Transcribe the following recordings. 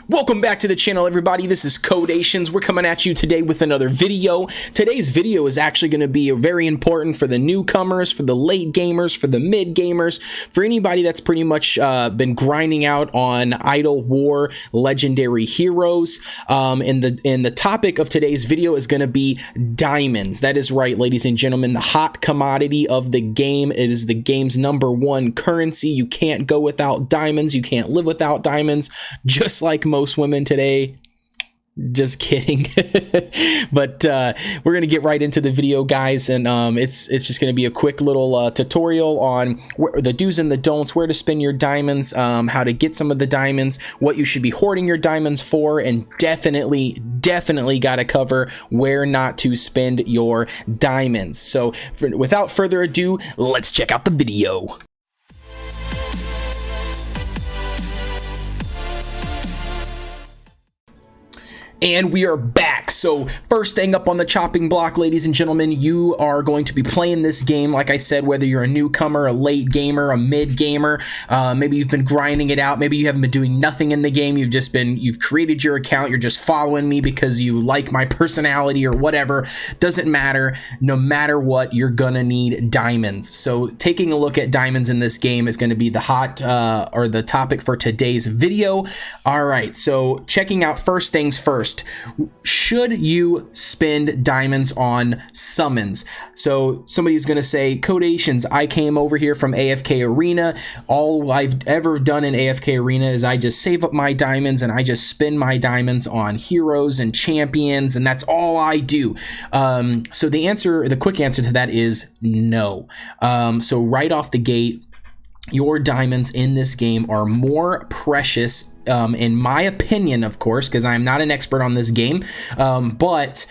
Welcome back to the channel, everybody. This is Kodeations. We're coming at you today with another video. Today's video is actually going to be very important for the newcomers, for the late gamers, for the mid gamers, for anybody that's pretty much been grinding out on Idle War legendary heroes. And the topic of today's video is going to be diamonds. That is right, ladies and gentlemen, the hot commodity of the game. It is the game's #1 currency. You can't go without diamonds. You can't live without diamonds, just like most women today. Just kidding. But we're gonna get right into the video, guys, and it's just gonna be a quick little tutorial on the do's and the don'ts, where to spend your diamonds, how to get some of the diamonds, what you should be hoarding your diamonds for, and definitely gotta cover where not to spend your diamonds. So without further ado, let's check out the video. And we are back. So first thing up on the chopping block, ladies and gentlemen, you are going to be playing this game, like I said, whether you're a newcomer, a late gamer, a mid gamer, maybe you've been grinding it out, maybe you haven't been doing nothing in the game, you've created your account, you're just following me because you like my personality or whatever. Doesn't matter. No matter what, you're gonna need diamonds. So taking a look at diamonds in this game is going to be the hot or the topic for today's video. All right, so checking out first things first. Should you spend diamonds on summons? So somebody's going to say, Kodeations, I came over here from AFK Arena. All I've ever done in AFK Arena is I just save up my diamonds and I just spend my diamonds on heroes and champions, and that's all I do. So the quick answer to that is no. So right off the gate, your diamonds in this game are more precious, in my opinion, of course, because I'm not an expert on this game, but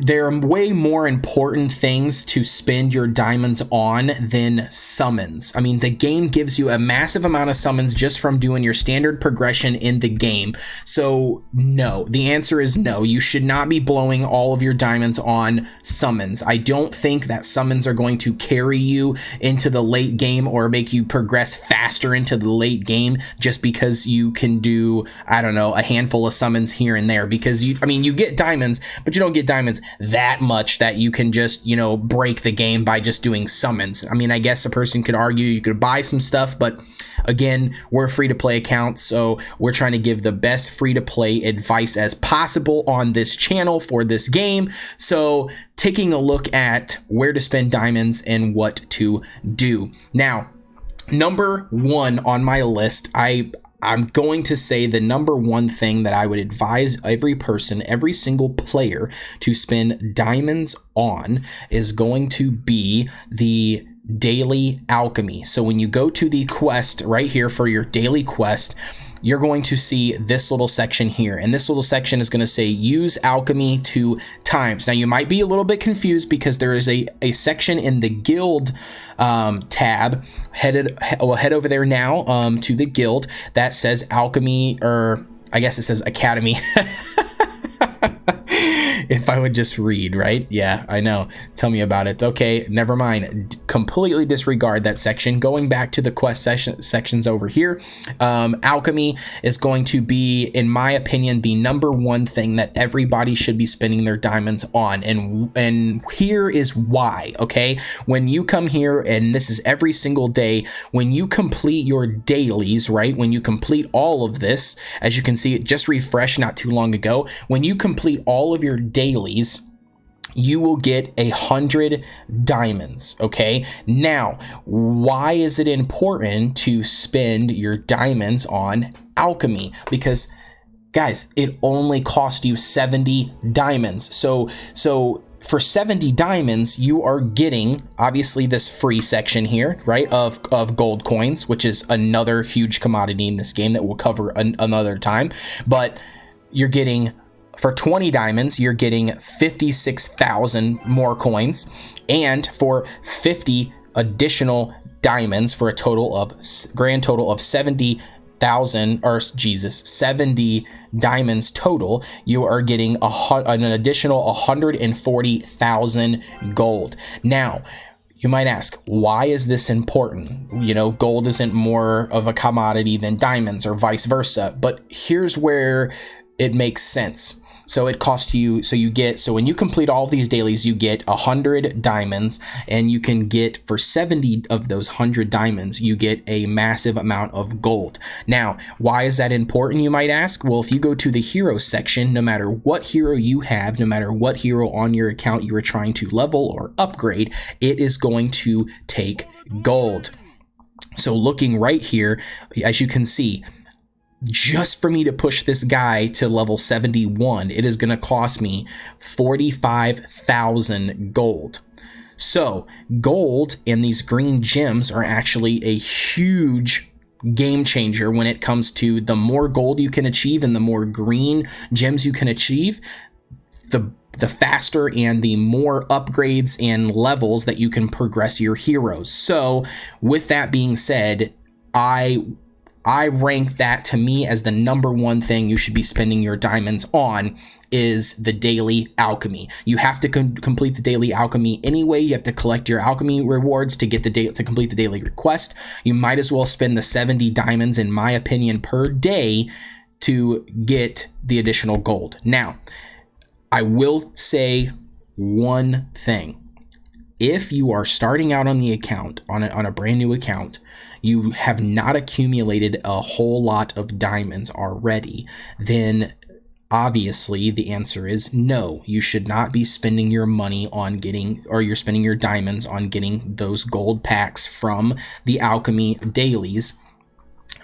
there are way more important things to spend your diamonds on than summons. I mean, the game gives you a massive amount of summons just from doing your standard progression in the game. So no, the answer is no. You should not be blowing all of your diamonds on summons. I don't think that summons are going to carry you into the late game or make you progress faster into the late game just because you can do, I don't know, a handful of summons here and there, because you get diamonds, but you don't get diamonds that much that you can just, break the game by just doing summons. I mean, I guess a person could argue you could buy some stuff, but again, we're a free-to-play account, so we're trying to give the best free-to-play advice as possible on this channel for this game. So taking a look at where to spend diamonds and what to do. Now, #1 on my list, I'm going to say the #1 thing that I would advise every person, every single player to spend diamonds on is going to be the daily alchemy. So when you go to the quest right here for your daily quest, you're going to see this little section here, and this little section is going to say use alchemy 2 times. Now you might be a little bit confused because there is a section in the guild tab. Head over there now to the guild that says alchemy, or I guess it says academy. If I would just read, right? Yeah, I know. Tell me about it. Okay, never mind. Completely disregard that section. Going back to the quest sections over here, alchemy is going to be, in my opinion, the #1 thing that everybody should be spending their diamonds on. And here is why, okay? When you come here, and this is every single day, when you complete your dailies, right? When you complete all of this, as you can see, it just refreshed not too long ago. When you complete all of your dailies, you will get 100 diamonds. Okay, now why is it important to spend your diamonds on alchemy? Because guys, it only cost you 70 diamonds. So for 70 diamonds, you are getting obviously this free section here, right, of gold coins, which is another huge commodity in this game that we'll cover another time. But you're getting, for 20 diamonds, you're getting 56,000 more coins, and for 50 additional diamonds, for a grand total of 70 diamonds total, you are getting an additional 140,000 gold. Now, you might ask, why is this important? You know, gold isn't more of a commodity than diamonds or vice versa. But here's where it makes sense. So it costs you, so when you complete all these dailies, you get 100 diamonds, and you can get, for 70 of those 100 diamonds, you get a massive amount of gold. Now, why is that important, you might ask? Well, if you go to the hero section, no matter what hero you have, no matter what hero on your account you are trying to level or upgrade, it is going to take gold. So looking right here, as you can see, just for me to push this guy to level 71, it is going to cost me 45,000 gold. So gold and these green gems are actually a huge game changer when it comes to the more gold you can achieve and the more green gems you can achieve, the faster and the more upgrades and levels that you can progress your heroes. So with that being said, I rank that, to me, as the #1 thing you should be spending your diamonds on, is the daily alchemy. You have to complete the daily alchemy anyway. You have to collect your alchemy rewards to get to complete the daily request. You might as well spend the 70 diamonds, in my opinion, per day to get the additional gold. Now, I will say one thing. If you are starting out on the account, on a brand new account, you have not accumulated a whole lot of diamonds already, then obviously the answer is no. You should not be spending your money on getting, or you're spending your diamonds on getting those gold packs from the alchemy dailies.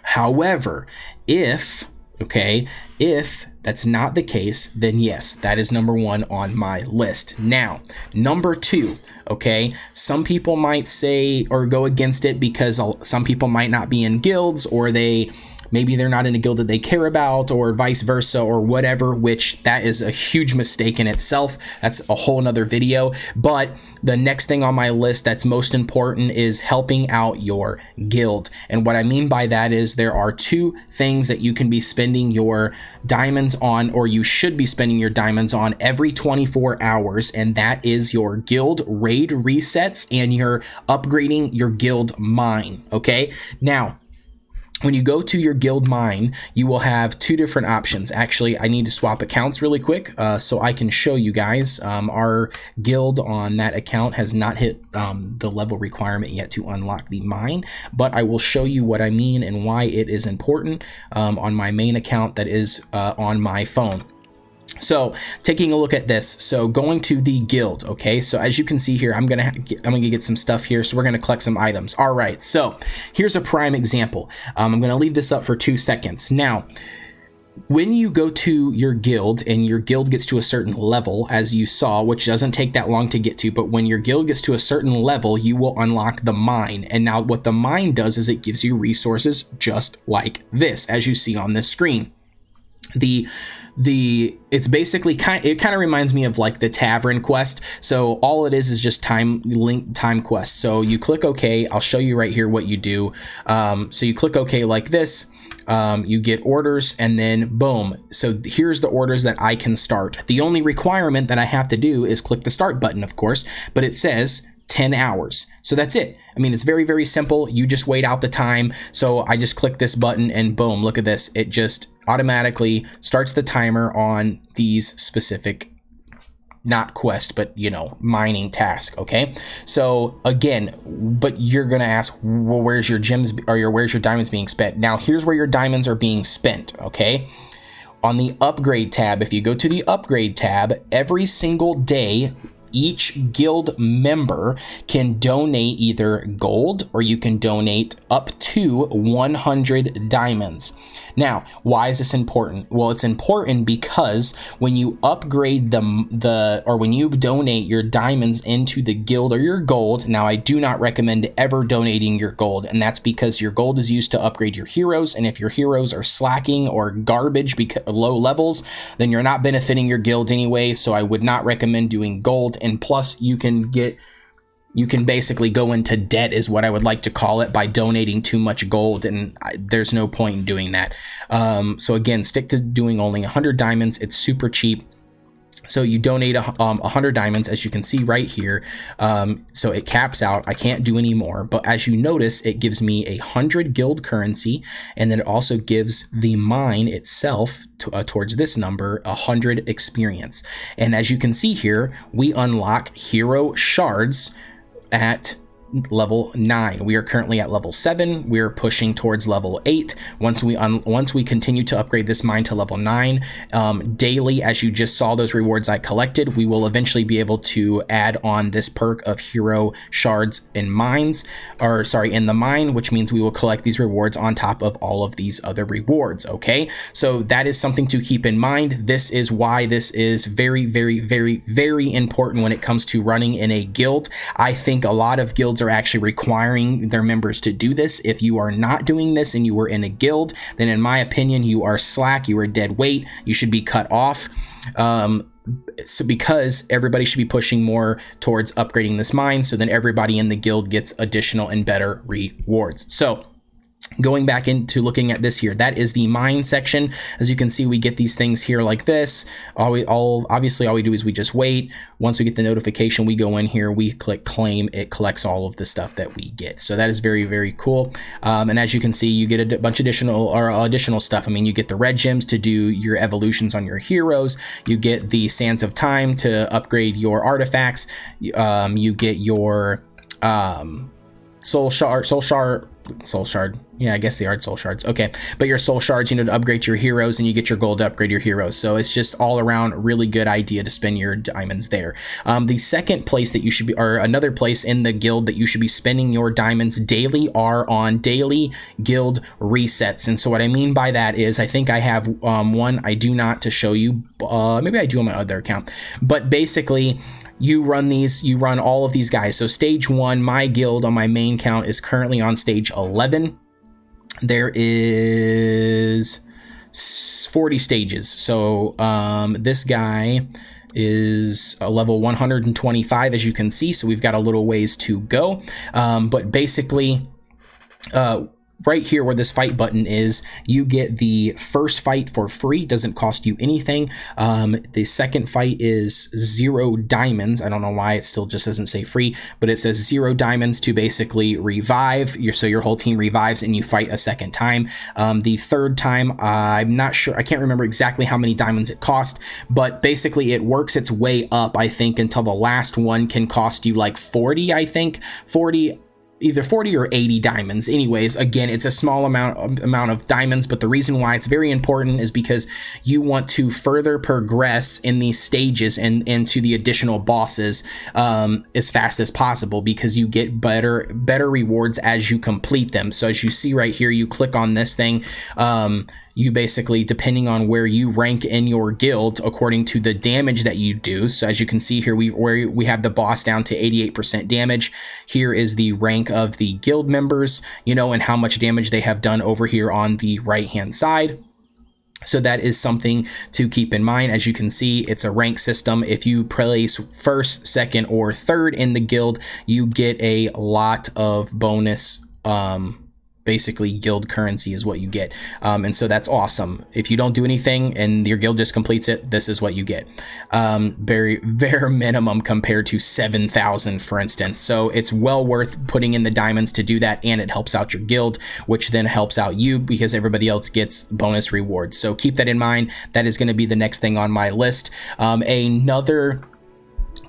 However, if that's not the case, then yes, that is #1 on my list. Now, #2, okay, some people might say or go against it because some people might not be in guilds, or maybe they're not in a guild that they care about, or vice versa, or whatever, which that is a huge mistake in itself. That's a whole nother video. But the next thing on my list that's most important is helping out your guild. And what I mean by that is there are 2 things that you can be spending your diamonds on, or you should be spending your diamonds on, every 24 hours. And that is your guild raid resets and your upgrading your guild mine. Okay. Now, when you go to your guild mine, you will have 2 different options. Actually, I need to swap accounts really quick so I can show you guys. Our guild on that account has not hit the level requirement yet to unlock the mine, but I will show you what I mean and why it is important on my main account that is on my phone. So taking a look at this, so going to the guild, okay, so as you can see here, I'm gonna get some stuff here, so we're gonna collect some items. All right, so here's a prime example. I'm gonna leave this up for 2 seconds. Now, when you go to your guild and your guild gets to a certain level, as you saw, which doesn't take that long to get to, but when your guild gets to a certain level, you will unlock the mine. And now what the mine does is it gives you resources just like this, as you see on this screen. It's basically kind of reminds me of like the tavern quest. So all it is just time quest. So you click OK. I'll show you right here what you do. So you click OK like this. You get orders, and then boom. So here's the orders that I can start. The only requirement that I have to do is click the start button, of course, but it says 10 hours. So that's it. I mean, it's very, very simple. You just wait out the time. So I just click this button and boom, look at this. It just automatically starts the timer on these specific, not quest, but mining task. Okay. So again, but you're going to ask, well, where's your gems or where's your diamonds being spent? Now here's where your diamonds are being spent. Okay. On the upgrade tab, if you go to the upgrade tab, every single day, each guild member can donate either gold or you can donate up to 100 diamonds. Now, why is this important? Well, it's important because when you upgrade when you donate your diamonds into the guild or your gold, now I do not recommend ever donating your gold, and that's because your gold is used to upgrade your heroes, and if your heroes are slacking or garbage because low levels, then you're not benefiting your guild anyway, so I would not recommend doing gold. And plus you can basically go into debt, is what I would like to call it, by donating too much gold, and there's no point in doing that. So again, stick to doing only 100 diamonds. It's super cheap. So you donate 100 diamonds, as you can see right here. So it caps out. I can't do any more. But as you notice, it gives me 100 guild currency, and then it also gives the mine itself towards this number 100 experience. And as you can see here, we unlock hero shards at level 9. We are currently at level 7. We're pushing towards level 8. Once we continue to upgrade this mine to level 9 daily, as you just saw those rewards I collected, we will eventually be able to add on this perk of hero shards in mines, or sorry, in the mine, which means we will collect these rewards on top of all of these other rewards. Okay, so that is something to keep in mind. This is why this is very, very, very, very important when it comes to running in a guild. I think a lot of guilds are actually requiring their members to do this. If you are not doing this and you were in a guild, then in my opinion, you are slack, you are dead weight, you should be cut off. So because everybody should be pushing more towards upgrading this mine, so then everybody in the guild gets additional and better rewards. So going back into looking at this here, that is the mine section. As you can see, we get these things here like this. Obviously all we do is we just wait. Once we get the notification, we go in here, we click claim, it collects all of the stuff that we get. So that is very, very cool. And as you can see, you get a bunch of additional stuff. I mean, you get the red gems to do your evolutions on your heroes. You get the sands of time to upgrade your artifacts. You get your soul shard. Yeah, I guess they are soul shards. Okay, but your soul shards, to upgrade your heroes, and you get your gold to upgrade your heroes. So it's just all around really good idea to spend your diamonds there. The second place that you should be, or another place in the guild that you should be spending your diamonds daily, are on daily guild resets. And so what I mean by that is, I think I have one I do not to show you. Maybe I do on my other account, but basically, you run all of these guys. So stage 1, my guild on my main count is currently on stage 11. There is 40 stages. So this guy is a level 125, as you can see. So we've got a little ways to go. But basically, right here where this fight button is, you get the first fight for free. Doesn't cost you anything. The second fight is 0 diamonds. I don't know why it still just doesn't say free, but it says 0 diamonds to basically revive. So your whole team revives and you fight a second time. The third time, I'm not sure. I can't remember exactly how many diamonds it cost, but basically it works its way up, I think, until the last one can cost you like 40, I think. Either 40 or 80 diamonds. Anyways, again, it's a small amount of diamonds, but the reason why it's very important is because you want to further progress in these stages and into the additional bosses as fast as possible, because you get better rewards as you complete them. So as you see right here, you click on this thing, you basically, depending on where you rank in your guild, according to the damage that you do. So as you can see here, we have the boss down to 88% damage. Here is the rank of the guild members, and how much damage they have done over here on the right hand side. So that is something to keep in mind. As you can see, it's a rank system. If you place first, second, or third in the guild, you get a lot of bonus basically guild currency is what you get, and so that's awesome. If you don't do anything and your guild just completes it, this is what you get. Very minimum compared to 7,000, for instance. So it's well worth putting in the diamonds to do that, and it helps out your guild, which then helps out you because everybody else gets bonus rewards. So keep that in mind. That is going to be the next thing on my list.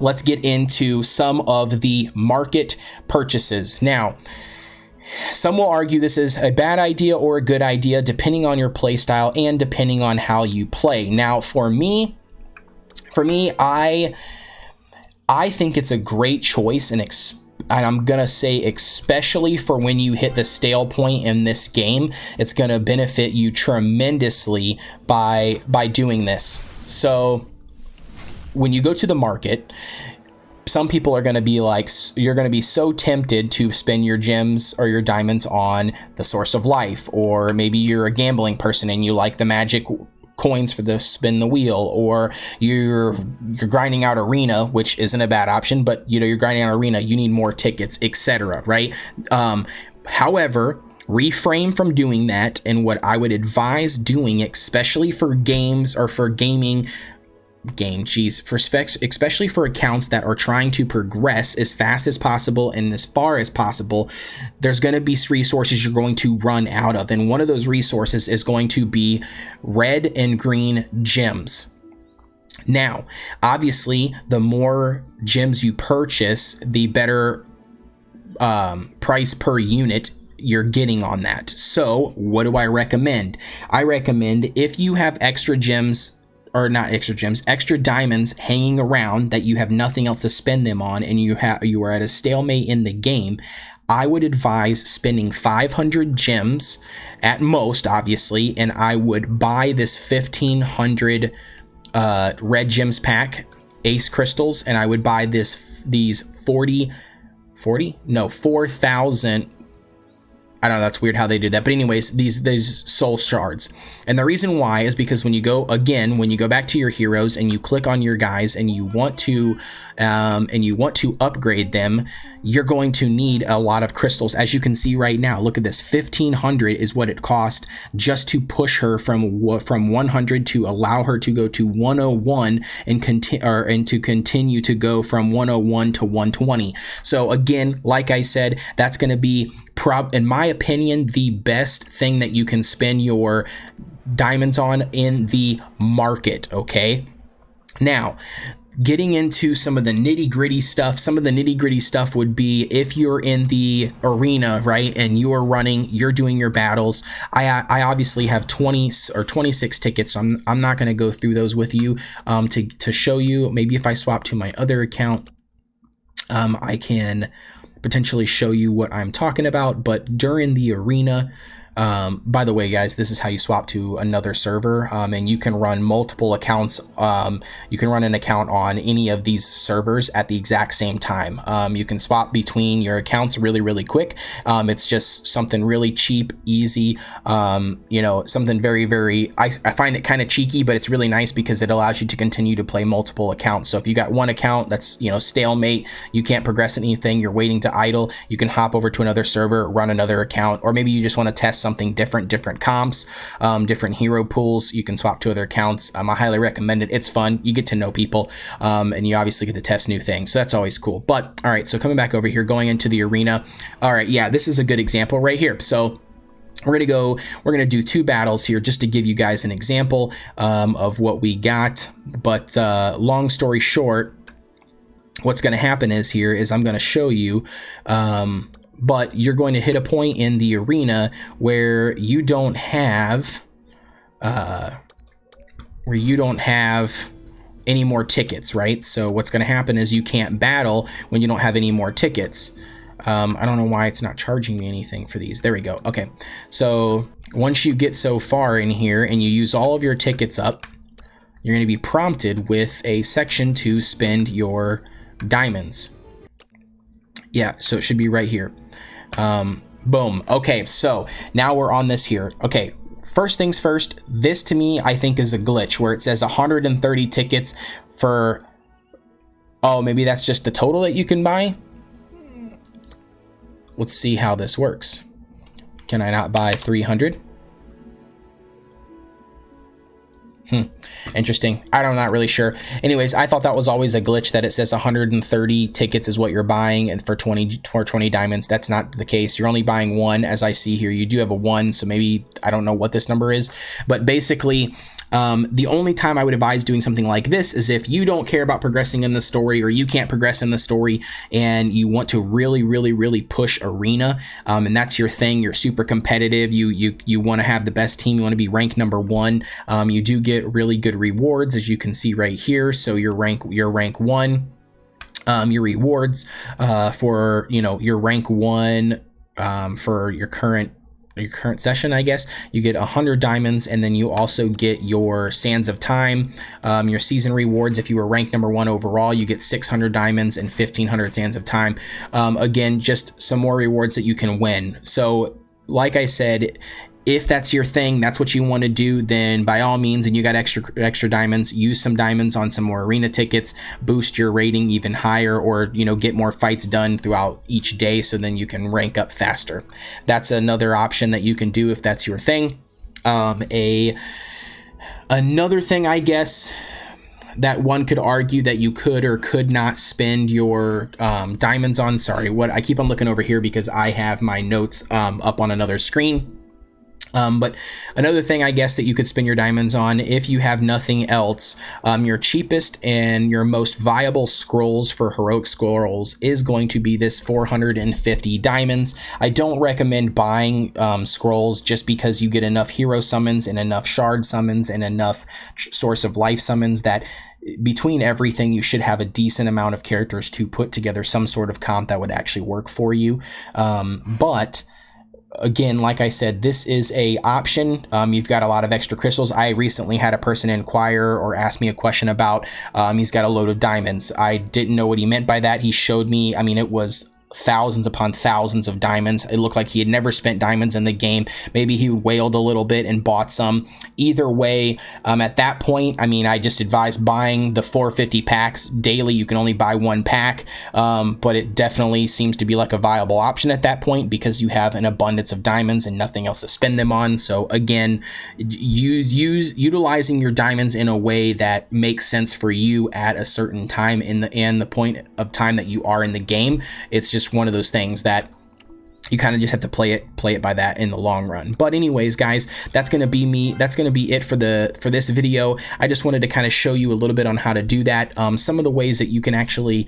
Let's get into some of the market purchases now. Some will argue this is a bad idea or a good idea, depending on your play style and depending on how you play. Now, for me, I think it's a great choice, and I'm gonna say especially for when you hit the stale point in this game, it's gonna benefit you tremendously by doing this. So when you go to the market, some people are going to be like, you're going to be so tempted to spend your gems or your diamonds on the source of life, or maybe you're a gambling person and you like the magic coins for the spin the wheel, or you're grinding out arena, which isn't a bad option, but you're grinding out arena, you need more tickets, etc., right? However, refrain from doing that, and what I would advise doing, especially for games or for gaming game. Geez, for specs, especially for accounts that are trying to progress as fast as possible and as far as possible, there's going to be resources you're going to run out of, and one of those resources is going to be red and green gems. Now, obviously, the more gems you purchase, the better price per unit you're getting on that. So what do I recommend? I recommend, if you have extra gems, or not extra gems, extra diamonds hanging around that you have nothing else to spend them on, and you are at a stalemate in the game, I would advise spending 500 gems at most, obviously, and I would buy this 1500 red gems pack, ace crystals, and I would buy these 4,000. I don't know, that's weird how they did that. But anyways, these soul shards. And the reason why is because when you go back to your heroes and you click on your guys and you want to upgrade them, you're going to need a lot of crystals. As you can see right now, look at this, 1500 is what it cost just to push her from 100 to allow her to go to 101 and to continue to go from 101 to 120. So again, like I said, that's going to be in my opinion, the best thing that you can spend your diamonds on in the market. Okay, now getting into some of the nitty-gritty stuff would be if you're in the arena, right, and you're doing your battles. I obviously have 20 or 26 tickets, so I'm not going to go through those with you to show you. Maybe if I swap to my other account, I can potentially show you what I'm talking about. But during the arena, by the way, guys, this is how you swap to another server, and you can run multiple accounts. You can run an account on any of these servers at the exact same time. You can swap between your accounts really quick. It's just something really cheap, easy, something very, I find it kind of cheeky, but it's really nice because it allows you to continue to play multiple accounts. So if you got one account that's, stalemate, you can't progress anything, you're waiting to idle, you can hop over to another server, run another account, or maybe you just want to test something different comps, different hero pools. You can swap to other accounts. I highly recommend it. It's fun. You get to know people, and you obviously get to test new things. So that's always cool. But all right, so coming back over here, going into the arena. All right, yeah, this is a good example right here. So we're gonna do 2 battles here just to give you guys an example of what we got. But long story short, what's going to happen is I'm going to show you, but you're going to hit a point in the arena where you don't have any more tickets, right? So what's going to happen is you can't battle when you don't have any more tickets. I don't know why it's not charging me anything for these. There we go. Okay, so once you get so far in here and you use all of your tickets up, you're going to be prompted with a section to spend your diamonds. Yeah, so it should be right here. Boom. Okay, so now we're on this here. Okay, first things first, this to me I think is a glitch where it says 130 tickets for, oh, maybe that's just the total that you can buy. Let's see how this works. Can I not buy 300? Interesting. I'm not really sure. Anyways, I thought that was always a glitch that it says 130 tickets is what you're buying, and for 20 diamonds. That's not the case. You're only buying 1, as I see here. You do have a 1, so maybe I don't know what this number is, but basically the only time I would advise doing something like this is if you don't care about progressing in the story, or you can't progress in the story and you want to really push arena, and that's your thing. You're super competitive. You want to have the best team. You want to be ranked number 1. You do get really good rewards, as you can see right here. So your rank 1, your rewards for your rank 1 for your current session, I guess, you get 100 diamonds, and then you also get your Sands of Time, your season rewards. If you were ranked number 1 overall, you get 600 diamonds and 1500 Sands of Time. Again, just some more rewards that you can win. So like I said, if that's your thing, that's what you want to do, then by all means, and you got extra diamonds, use some diamonds on some more arena tickets, boost your rating even higher, or get more fights done throughout each day, so then you can rank up faster. That's another option that you can do if that's your thing. Another thing, I guess, that one could argue that you could or could not spend your diamonds on. Sorry, what I keep on looking over here because I have my notes up on another screen. But another thing, I guess, that you could spend your diamonds on, if you have nothing else, your cheapest and your most viable scrolls for heroic scrolls is going to be this 450 diamonds. I don't recommend buying scrolls just because you get enough hero summons and enough shard summons and enough source of life summons that between everything you should have a decent amount of characters to put together some sort of comp that would actually work for you. But again, like I said, this is a option. You've got a lot of extra crystals. I recently had a person inquire or ask me a question about he's got a load of diamonds. I didn't know what he meant by that. He showed me, I mean, it was thousands upon thousands of diamonds. It looked like he had never spent diamonds in the game. Maybe he wailed a little bit and bought some. Either way, at that point, I mean, I just advise buying the 450 packs daily. You can only buy one pack, but it definitely seems to be like a viable option at that point because you have an abundance of diamonds and nothing else to spend them on. So again, utilizing your diamonds in a way that makes sense for you at a certain time in the point of time that you are in the game. It's just one of those things that you kind of just have to play it by that in the long run. But anyways, guys, that's going to be it for this video. I just wanted to kind of show you a little bit on how to do that. Some of the ways that you can actually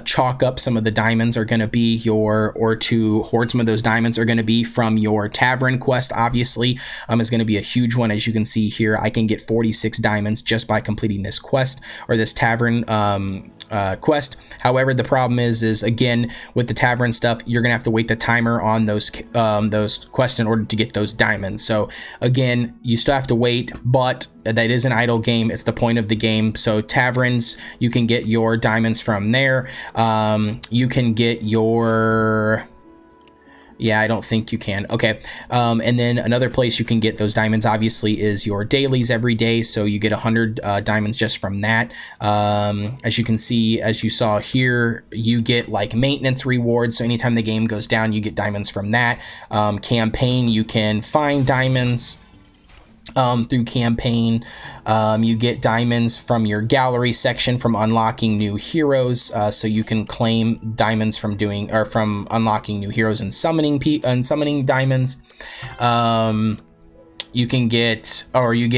chalk up some of the diamonds are going to be or to hoard some of those diamonds are going to be from your tavern quest. Obviously, is going to be a huge one. As you can see here, I can get 46 diamonds just by completing this quest or this tavern quest. However, the problem is again with the tavern stuff, you're gonna have to wait the timer on those quests in order to get those diamonds. So again, you still have to wait, but that is an idle game. It's the point of the game. So taverns, you can get your diamonds from there. You can get your Yeah, I don't think you can. Okay. And then another place you can get those diamonds, obviously, is your dailies every day. So you get 100 diamonds just from that. As you can see, as you saw here, you get like maintenance rewards. So anytime the game goes down, you get diamonds from that. Campaign, you can find diamonds through campaign. You get diamonds from your gallery section from unlocking new heroes, so you can claim diamonds from unlocking new heroes and summoning diamonds. You get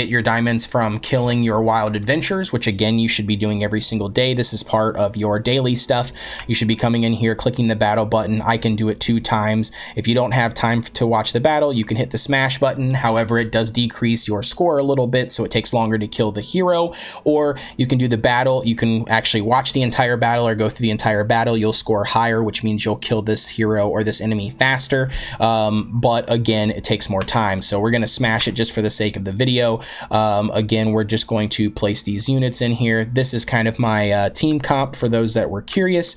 your diamonds from killing your wild adventures, which again, you should be doing every single day. This is part of your daily stuff. You should be coming in here, clicking the battle button. I can do it 2 times. If you don't have time to watch the battle, you can hit the smash button. However, it does decrease your score a little bit, so it takes longer to kill the hero. Or you can do the battle. You can actually watch the entire battle or go through the entire battle. You'll score higher, which means you'll kill this hero or this enemy faster. But again, it takes more time. So we're going to smash it just for the sake of the video. Again, we're just going to place these units in here. This is kind of my team comp for those that were curious,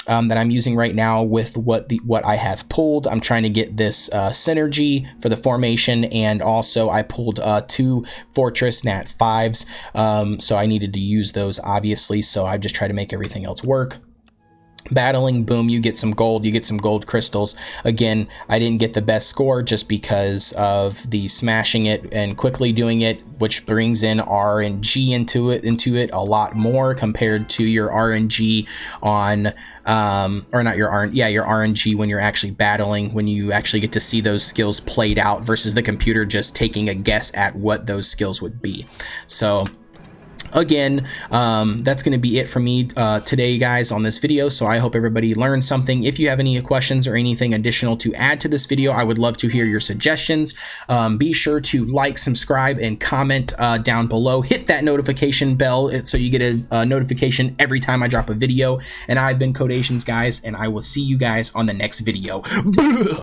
that I'm using right now with what I have pulled. I'm trying to get this synergy for the formation, and also I pulled 2 fortress nat 5s, so I needed to use those, obviously, so I just try to make everything else work. Battling, boom, you get some gold crystals. Again, I didn't get the best score just because of the smashing it and quickly doing it, which brings in RNG into it a lot more compared to your RNG on your RNG when you're actually battling, when you actually get to see those skills played out versus the computer just taking a guess at what those skills would be. So again, that's going to be it for me today, guys, on this video. So I hope everybody learned something. If you have any questions or anything additional to add to this video, I would love to hear your suggestions. Be sure to like, subscribe, and comment down below. Hit that notification bell so you get a notification every time I drop a video. And I've been Kodeations, guys, and I will see you guys on the next video.